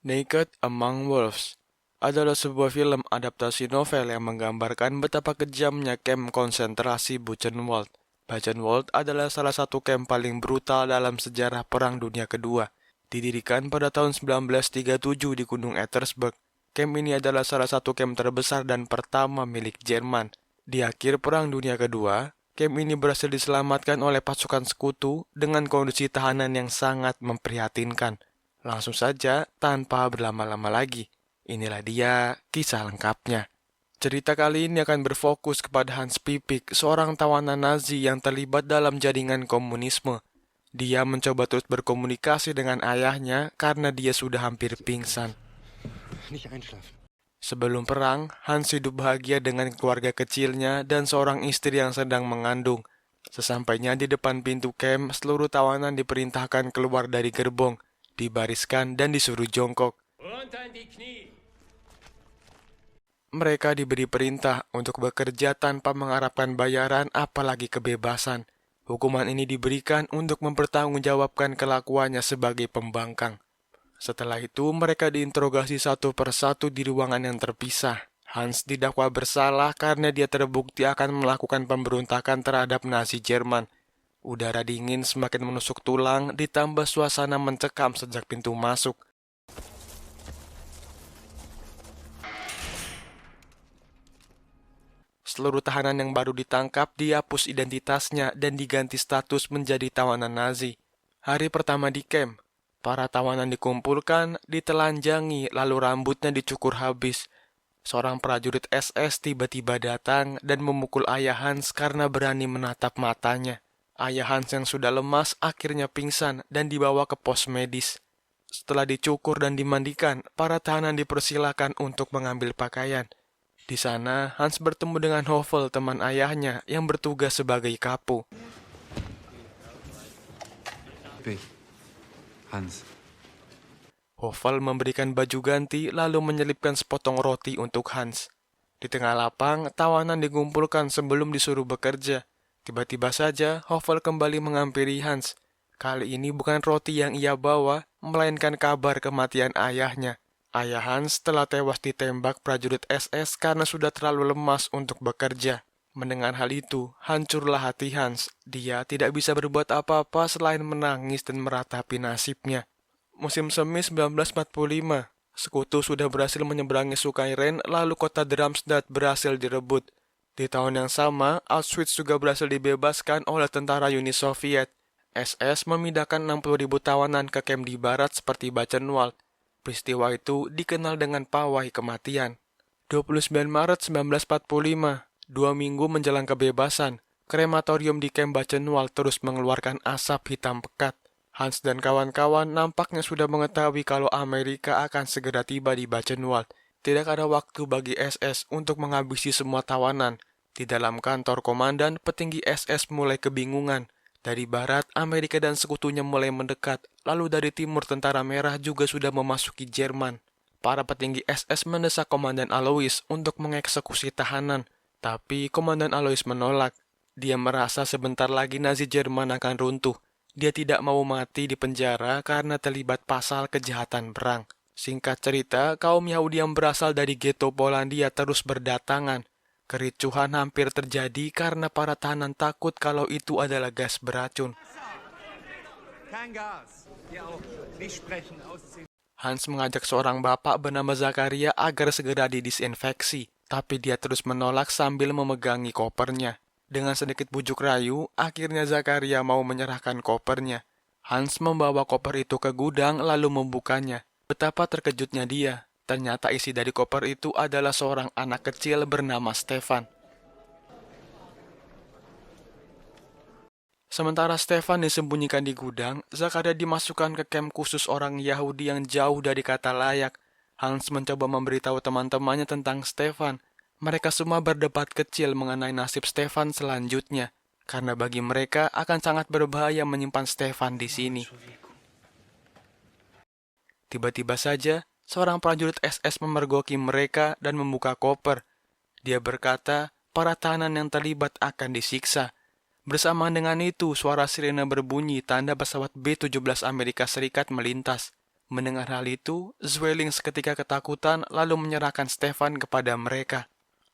Naked Among Wolves adalah sebuah film adaptasi novel yang menggambarkan betapa kejamnya kamp konsentrasi Buchenwald. Buchenwald adalah salah satu kamp paling brutal dalam sejarah Perang Dunia Kedua. Didirikan pada tahun 1937 di Gunung Ettersberg, kamp ini adalah salah satu kamp terbesar dan pertama milik Jerman. Di akhir Perang Dunia Kedua, kamp ini berhasil diselamatkan oleh pasukan sekutu dengan kondisi tahanan yang sangat memprihatinkan. Langsung saja, tanpa berlama-lama lagi, inilah dia kisah lengkapnya. Cerita kali ini akan berfokus kepada Hans Pipik, seorang tawanan Nazi yang terlibat dalam jaringan komunisme. Dia mencoba terus berkomunikasi dengan ayahnya karena dia sudah hampir pingsan. Sebelum perang, Hans hidup bahagia dengan keluarga kecilnya dan seorang istri yang sedang mengandung. Sesampainya di depan pintu kamp, seluruh tawanan diperintahkan keluar dari gerbong, dibariskan dan disuruh jongkok. Mereka diberi perintah untuk bekerja tanpa mengharapkan bayaran apalagi kebebasan. Hukuman ini diberikan untuk mempertanggungjawabkan kelakuannya sebagai pembangkang. Setelah itu mereka diinterogasi satu persatu di ruangan yang terpisah. Hans didakwa bersalah karena dia terbukti akan melakukan pemberontakan terhadap Nazi Jerman. Udara dingin semakin menusuk tulang, ditambah suasana mencekam sejak pintu masuk. Seluruh tahanan yang baru ditangkap dihapus identitasnya dan diganti status menjadi tawanan Nazi. Hari pertama di camp, para tawanan dikumpulkan, ditelanjangi, lalu rambutnya dicukur habis. Seorang prajurit SS tiba-tiba datang dan memukul ayah Hans karena berani menatap matanya. Ayah Hans yang sudah lemas akhirnya pingsan dan dibawa ke pos medis. Setelah dicukur dan dimandikan, para tahanan dipersilakan untuk mengambil pakaian. Di sana, Hans bertemu dengan Hovel, teman ayahnya, yang bertugas sebagai kapo. Hans. Hovel memberikan baju ganti lalu menyelipkan sepotong roti untuk Hans. Di tengah lapang, tawanan dikumpulkan sebelum disuruh bekerja. Tiba-tiba saja, Hovel kembali menghampiri Hans. Kali ini bukan roti yang ia bawa, melainkan kabar kematian ayahnya. Ayah Hans telah tewas ditembak prajurit SS karena sudah terlalu lemas untuk bekerja. Mendengar hal itu, hancurlah hati Hans. Dia tidak bisa berbuat apa-apa selain menangis dan meratapi nasibnya. Musim semi 1945, sekutu sudah berhasil menyeberangi Sungai Rin, lalu kota Darmstadt berhasil direbut. Di tahun yang sama, Auschwitz juga berhasil dibebaskan oleh tentara Uni Soviet. SS memindahkan 60.000 tawanan ke kamp di barat seperti Buchenwald. Peristiwa itu dikenal dengan pawai kematian. 29 Maret 1945, 2 minggu menjelang kebebasan, krematorium di kamp Buchenwald terus mengeluarkan asap hitam pekat. Hans dan kawan-kawan nampaknya sudah mengetahui kalau Amerika akan segera tiba di Buchenwald. Tidak ada waktu bagi SS untuk menghabisi semua tawanan. Di dalam kantor komandan, petinggi SS mulai kebingungan. Dari barat, Amerika dan sekutunya mulai mendekat, lalu dari timur tentara merah juga sudah memasuki Jerman. Para petinggi SS mendesak Komandan Alois untuk mengeksekusi tahanan, tapi Komandan Alois menolak. Dia merasa sebentar lagi Nazi Jerman akan runtuh. Dia tidak mau mati di penjara karena terlibat pasal kejahatan perang. Singkat cerita, kaum Yahudi yang berasal dari ghetto Polandia terus berdatangan. Kericuhan hampir terjadi karena para tahanan takut kalau itu adalah gas beracun. Hans mengajak seorang bapak bernama Zakaria agar segera didisinfeksi, tapi dia terus menolak sambil memegangi kopernya. Dengan sedikit bujuk rayu, akhirnya Zakaria mau menyerahkan kopernya. Hans membawa koper itu ke gudang lalu membukanya. Betapa terkejutnya dia. Ternyata isi dari koper itu adalah seorang anak kecil bernama Stefan. Sementara Stefan disembunyikan di gudang, Zakaria dimasukkan ke kamp khusus orang Yahudi yang jauh dari kata layak. Hans mencoba memberitahu teman-temannya tentang Stefan. Mereka semua berdebat kecil mengenai nasib Stefan selanjutnya, karena bagi mereka akan sangat berbahaya menyimpan Stefan di sini. Tiba-tiba saja, seorang prajurit SS memergoki mereka dan membuka koper. Dia berkata, para tahanan yang terlibat akan disiksa. Bersamaan dengan itu, suara sirene berbunyi tanda pesawat B-17 Amerika Serikat melintas. Mendengar hal itu, Zwelling seketika ketakutan lalu menyerahkan Stefan kepada mereka.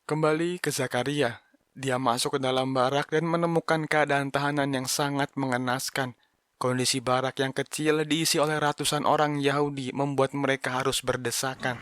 Kembali ke Zakaria. Dia masuk ke dalam barak dan menemukan keadaan tahanan yang sangat mengenaskan. Kondisi barak yang kecil diisi oleh ratusan orang Yahudi membuat mereka harus berdesakan.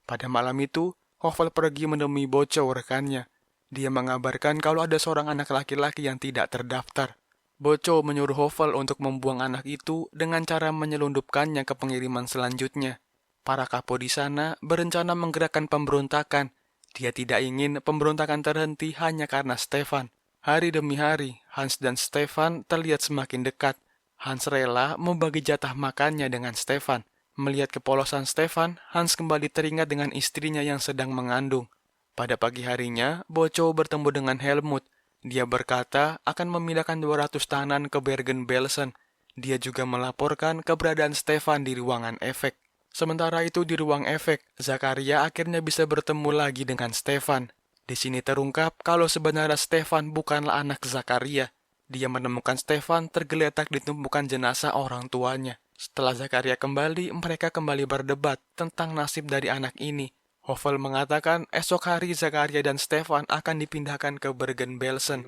Pada malam itu, Hovel pergi menemui Boco rekannya. Dia mengabarkan kalau ada seorang anak laki-laki yang tidak terdaftar. Boco menyuruh Hovel untuk membuang anak itu dengan cara menyelundupkannya ke pengiriman selanjutnya. Para kapo di sana berencana menggerakkan pemberontakan. Dia tidak ingin pemberontakan terhenti hanya karena Stefan. Hari demi hari, Hans dan Stefan terlihat semakin dekat. Hans rela membagi jatah makannya dengan Stefan. Melihat kepolosan Stefan, Hans kembali teringat dengan istrinya yang sedang mengandung. Pada pagi harinya, Boco bertemu dengan Helmut. Dia berkata akan memindahkan 200 tahanan ke Bergen-Belsen. Dia juga melaporkan keberadaan Stefan di ruangan efek. Sementara itu di ruang efek, Zakaria akhirnya bisa bertemu lagi dengan Stefan. Di sini terungkap kalau sebenarnya Stefan bukanlah anak Zakaria. Dia menemukan Stefan tergeletak di tumpukan jenazah orang tuanya. Setelah Zakaria kembali, mereka kembali berdebat tentang nasib dari anak ini. Hovel mengatakan esok hari Zakaria dan Stefan akan dipindahkan ke Bergen-Belsen.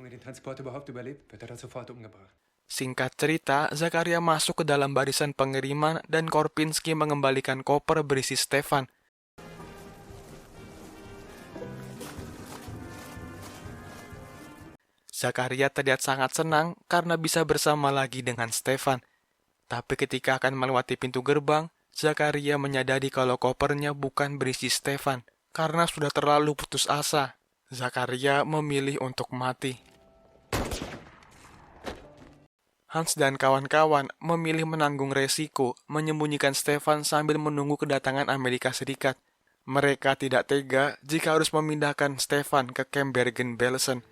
Singkat cerita, Zakaria masuk ke dalam barisan pengiriman dan Korpinski mengembalikan koper berisi Stefan. Zakaria terlihat sangat senang karena bisa bersama lagi dengan Stefan. Tapi ketika akan melewati pintu gerbang, Zakaria menyadari kalau kopernya bukan berisi Stefan. Karena sudah terlalu putus asa, Zakaria memilih untuk mati. Hans dan kawan-kawan memilih menanggung resiko menyembunyikan Stefan sambil menunggu kedatangan Amerika Serikat. Mereka tidak tega jika harus memindahkan Stefan ke kamp Bergen-Belsen.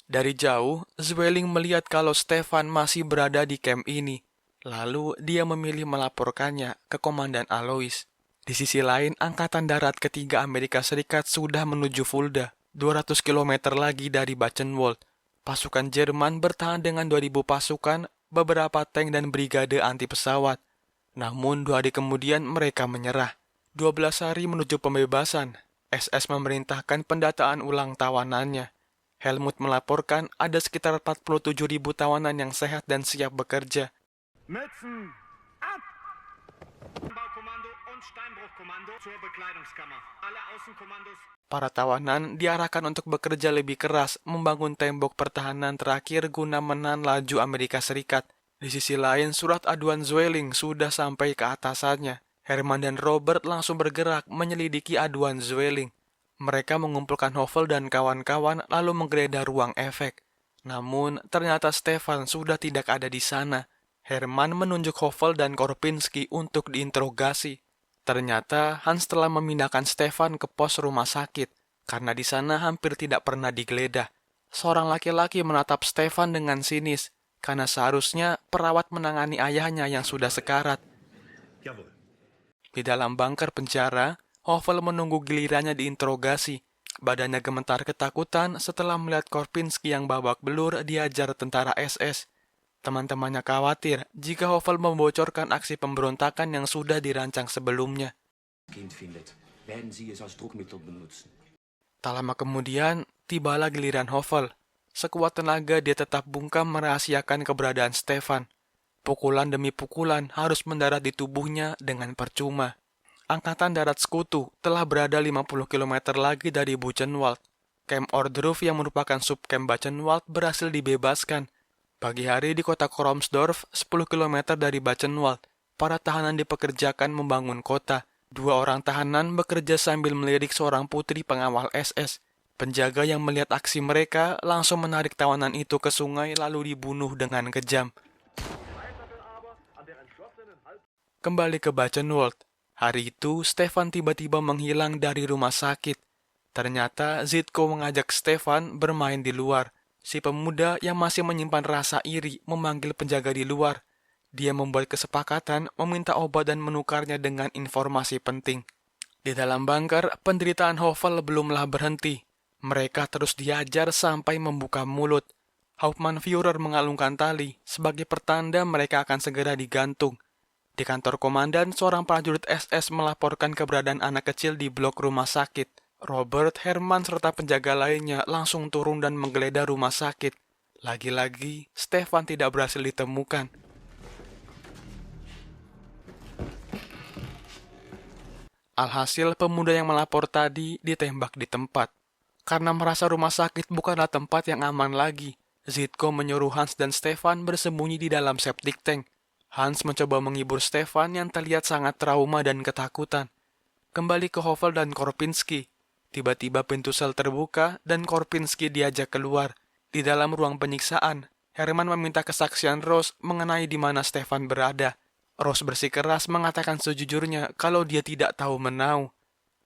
Dari jauh, Zwelling melihat kalau Stefan masih berada di kamp ini. Lalu dia memilih melaporkannya ke Komandan Alois. Di sisi lain, Angkatan Darat Ketiga Amerika Serikat sudah menuju Fulda, 200 km lagi dari Buchenwald. Pasukan Jerman bertahan dengan 2.000 pasukan, beberapa tank dan brigade anti pesawat. Namun 2 hari kemudian mereka menyerah. 12 hari menuju pembebasan, SS memerintahkan pendataan ulang tawanannya. Helmut melaporkan ada sekitar 47.000 tawanan yang sehat dan siap bekerja. Mützen ab! Baukommando und Steinbruchkommando zur Bekleidungskammer. Alle Außenkommandos. Para tawanan diarahkan untuk bekerja lebih keras membangun tembok pertahanan terakhir guna menahan laju Amerika Serikat. Di sisi lain, surat aduan Zwelling sudah sampai ke atasannya. Herman dan Robert langsung bergerak menyelidiki aduan Zwelling. Mereka mengumpulkan Hovel dan kawan-kawan lalu menggeledah ruang efek. Namun, ternyata Stefan sudah tidak ada di sana. Herman menunjuk Hovel dan Korpinski untuk diinterogasi. Ternyata Hans telah memindahkan Stefan ke pos rumah sakit, karena di sana hampir tidak pernah digeledah. Seorang laki-laki menatap Stefan dengan sinis, karena seharusnya perawat menangani ayahnya yang sudah sekarat. Di dalam bunker penjara, Hovel menunggu gilirannya diinterogasi. Badannya gemetar ketakutan setelah melihat Korpinski yang babak belur diajar tentara SS. Teman-temannya khawatir jika Hovel membocorkan aksi pemberontakan yang sudah dirancang sebelumnya. Tak lama kemudian, tibalah giliran Hovel. Sekuat tenaga dia tetap bungkam merahasiakan keberadaan Stefan. Pukulan demi pukulan harus mendarat di tubuhnya dengan percuma. Angkatan Darat Sekutu telah berada 50 km lagi dari Buchenwald. Camp Ohrdruf yang merupakan subkamp Buchenwald berhasil dibebaskan. Pagi hari di kota Kromsdorf, 10 km dari Buchenwald, para tahanan dipekerjakan membangun kota. 2 orang tahanan bekerja sambil melirik seorang putri pengawal SS. Penjaga yang melihat aksi mereka langsung menarik tawanan itu ke sungai lalu dibunuh dengan kejam. Kembali ke Buchenwald. Hari itu, Stefan tiba-tiba menghilang dari rumah sakit. Ternyata Zitko mengajak Stefan bermain di luar. Si pemuda yang masih menyimpan rasa iri memanggil penjaga di luar. Dia membuat kesepakatan meminta obat dan menukarnya dengan informasi penting. Di dalam bunker, penderitaan Hovel belumlah berhenti. Mereka terus diajar sampai membuka mulut. Hauptmann-Führer mengalungkan tali sebagai pertanda mereka akan segera digantung. Di kantor komandan, seorang prajurit SS melaporkan keberadaan anak kecil di blok rumah sakit. Robert, Herman, serta penjaga lainnya langsung turun dan menggeledah rumah sakit. Lagi-lagi, Stefan tidak berhasil ditemukan. Alhasil, pemuda yang melapor tadi ditembak di tempat. Karena merasa rumah sakit bukanlah tempat yang aman lagi, Zitko menyuruh Hans dan Stefan bersembunyi di dalam septic tank. Hans mencoba menghibur Stefan yang terlihat sangat trauma dan ketakutan. Kembali ke Hovel dan Korpinski. Tiba-tiba pintu sel terbuka dan Korpinski diajak keluar. Di dalam ruang penyiksaan, Herman meminta kesaksian Rose mengenai di mana Stefan berada. Rose bersikeras mengatakan sejujurnya kalau dia tidak tahu menau.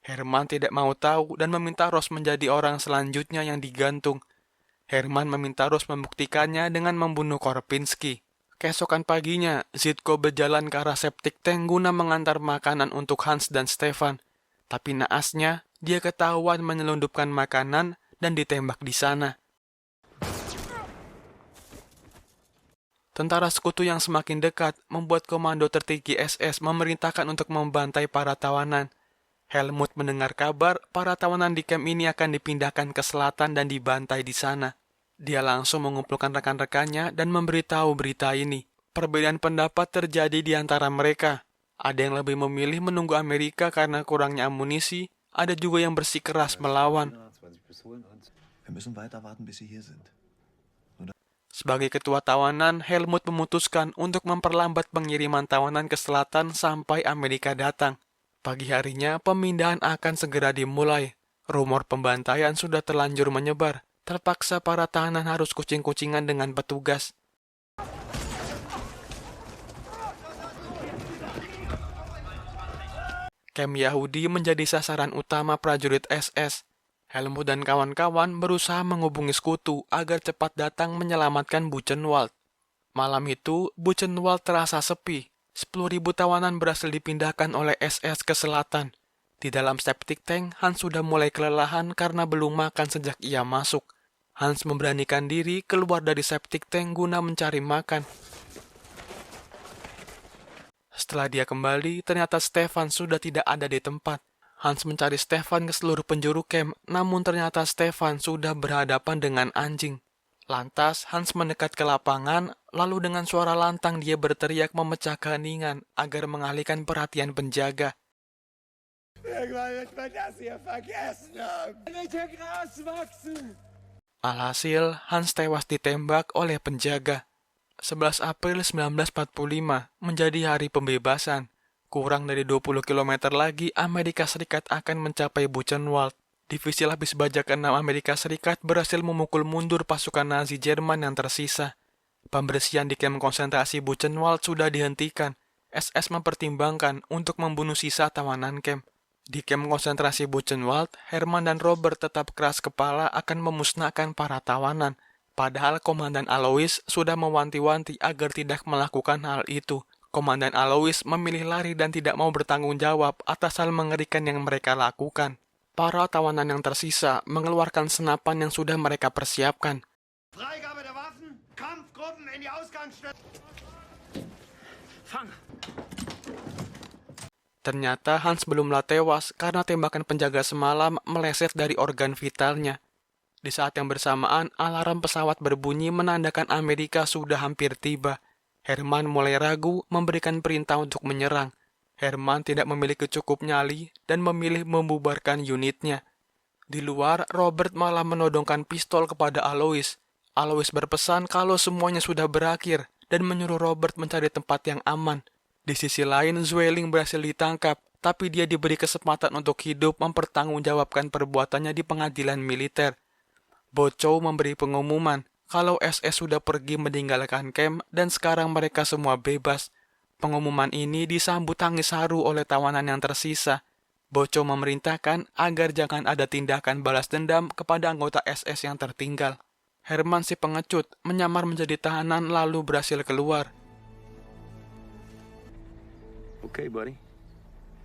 Herman tidak mau tahu dan meminta Rose menjadi orang selanjutnya yang digantung. Herman meminta Rose membuktikannya dengan membunuh Korpinski. Keesokan paginya, Zitko berjalan ke arah septic tank guna mengantar makanan untuk Hans dan Stefan. Tapi naasnya, dia ketahuan menyelundupkan makanan dan ditembak di sana. Tentara sekutu yang semakin dekat membuat komando tertinggi SS memerintahkan untuk membantai para tawanan. Helmut mendengar kabar para tawanan di camp ini akan dipindahkan ke selatan dan dibantai di sana. Dia langsung mengumpulkan rekan-rekannya dan memberitahu berita ini. Perbedaan pendapat terjadi di antara mereka. Ada yang lebih memilih menunggu Amerika karena kurangnya amunisi, ada juga yang bersikeras melawan. Sebagai ketua tawanan, Helmut memutuskan untuk memperlambat pengiriman tawanan ke selatan sampai Amerika datang. Pagi harinya, pemindahan akan segera dimulai. Rumor pembantaian sudah terlanjur menyebar. Terpaksa para tahanan harus kucing-kucingan dengan petugas. Camp Yahudi menjadi sasaran utama prajurit SS. Helmut dan kawan-kawan berusaha menghubungi sekutu agar cepat datang menyelamatkan Buchenwald. Malam itu, Buchenwald terasa sepi. 10.000 tawanan berhasil dipindahkan oleh SS ke selatan. Di dalam septic tank, Hans sudah mulai kelelahan karena belum makan sejak ia masuk. Hans memberanikan diri keluar dari septic tank guna mencari makan. Setelah dia kembali, ternyata Stefan sudah tidak ada di tempat. Hans mencari Stefan ke seluruh penjuru camp, namun ternyata Stefan sudah berhadapan dengan anjing. Lantas, Hans mendekat ke lapangan, lalu dengan suara lantang dia berteriak memecah keheningan agar mengalihkan perhatian penjaga. Alhasil, Hans tewas ditembak oleh penjaga. 11 April 1945 menjadi hari pembebasan. Kurang dari 20 km lagi, Amerika Serikat akan mencapai Buchenwald. Divisi lapis baja ke-6 Amerika Serikat berhasil memukul mundur pasukan Nazi Jerman yang tersisa. Pembersihan di kamp konsentrasi Buchenwald sudah dihentikan. SS mempertimbangkan untuk membunuh sisa tawanan camp. Di kamp konsentrasi Buchenwald, Herman dan Robert tetap keras kepala akan memusnahkan para tawanan. Padahal Komandan Alois sudah mewanti-wanti agar tidak melakukan hal itu. Komandan Alois memilih lari dan tidak mau bertanggung jawab atas hal mengerikan yang mereka lakukan. Para tawanan yang tersisa mengeluarkan senapan yang sudah mereka persiapkan. Freigabe der Waffen, Kampfgruppen in die Ausgangsstelle. Fang! Ternyata Hans belumlah tewas karena tembakan penjaga semalam meleset dari organ vitalnya. Di saat yang bersamaan, alarm pesawat berbunyi menandakan Amerika sudah hampir tiba. Herman mulai ragu memberikan perintah untuk menyerang. Herman tidak memiliki cukup nyali dan memilih membubarkan unitnya. Di luar, Robert malah menodongkan pistol kepada Alois. Alois berpesan kalau semuanya sudah berakhir dan menyuruh Robert mencari tempat yang aman. Di sisi lain, Zwelling berhasil ditangkap, tapi dia diberi kesempatan untuk hidup mempertanggungjawabkan perbuatannya di pengadilan militer. Bochow memberi pengumuman kalau SS sudah pergi meninggalkan camp dan sekarang mereka semua bebas. Pengumuman ini disambut tangis haru oleh tawanan yang tersisa. Bochow memerintahkan agar jangan ada tindakan balas dendam kepada anggota SS yang tertinggal. Herman si pengecut menyamar menjadi tahanan lalu berhasil keluar. Okay, buddy.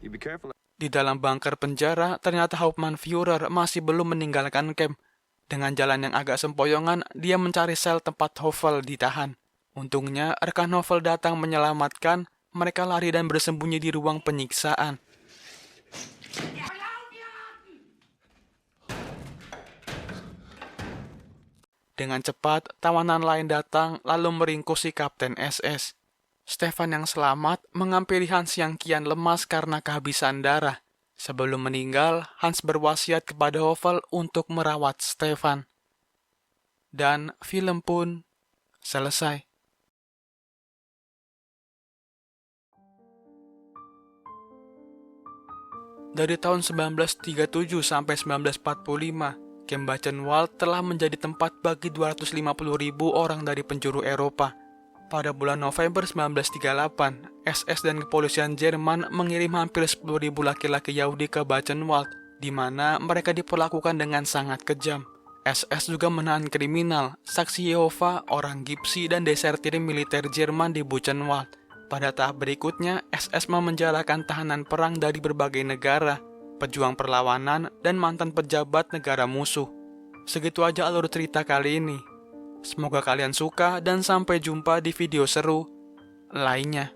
You be careful. Di dalam bunker penjara, ternyata Hauptmann-Führer masih belum meninggalkan camp. Dengan jalan yang agak sempoyongan, dia mencari sel tempat Hovel ditahan. Untungnya, rekan Hovel datang menyelamatkan. Mereka lari dan bersembunyi di ruang penyiksaan. Dengan cepat, tawanan lain datang lalu meringkus si Kapten SS. Stefan yang selamat menghampiri Hans yang kian lemas karena kehabisan darah. Sebelum meninggal, Hans berwasiat kepada Hovel untuk merawat Stefan. Dan film pun selesai. Dari tahun 1937 sampai 1945, Camp Buchenwald telah menjadi tempat bagi 250.000 orang dari penjuru Eropa. Pada bulan November 1938, SS dan kepolisian Jerman mengirim hampir 10.000 laki-laki Yahudi ke Buchenwald, di mana mereka diperlakukan dengan sangat kejam. SS juga menahan kriminal, saksi Yehova, orang Gipsi, dan desertir militer Jerman di Buchenwald. Pada tahap berikutnya, SS memenjarakan tahanan perang dari berbagai negara, pejuang perlawanan, dan mantan pejabat negara musuh. Segitu aja alur cerita kali ini. Semoga kalian suka dan sampai jumpa di video seru lainnya.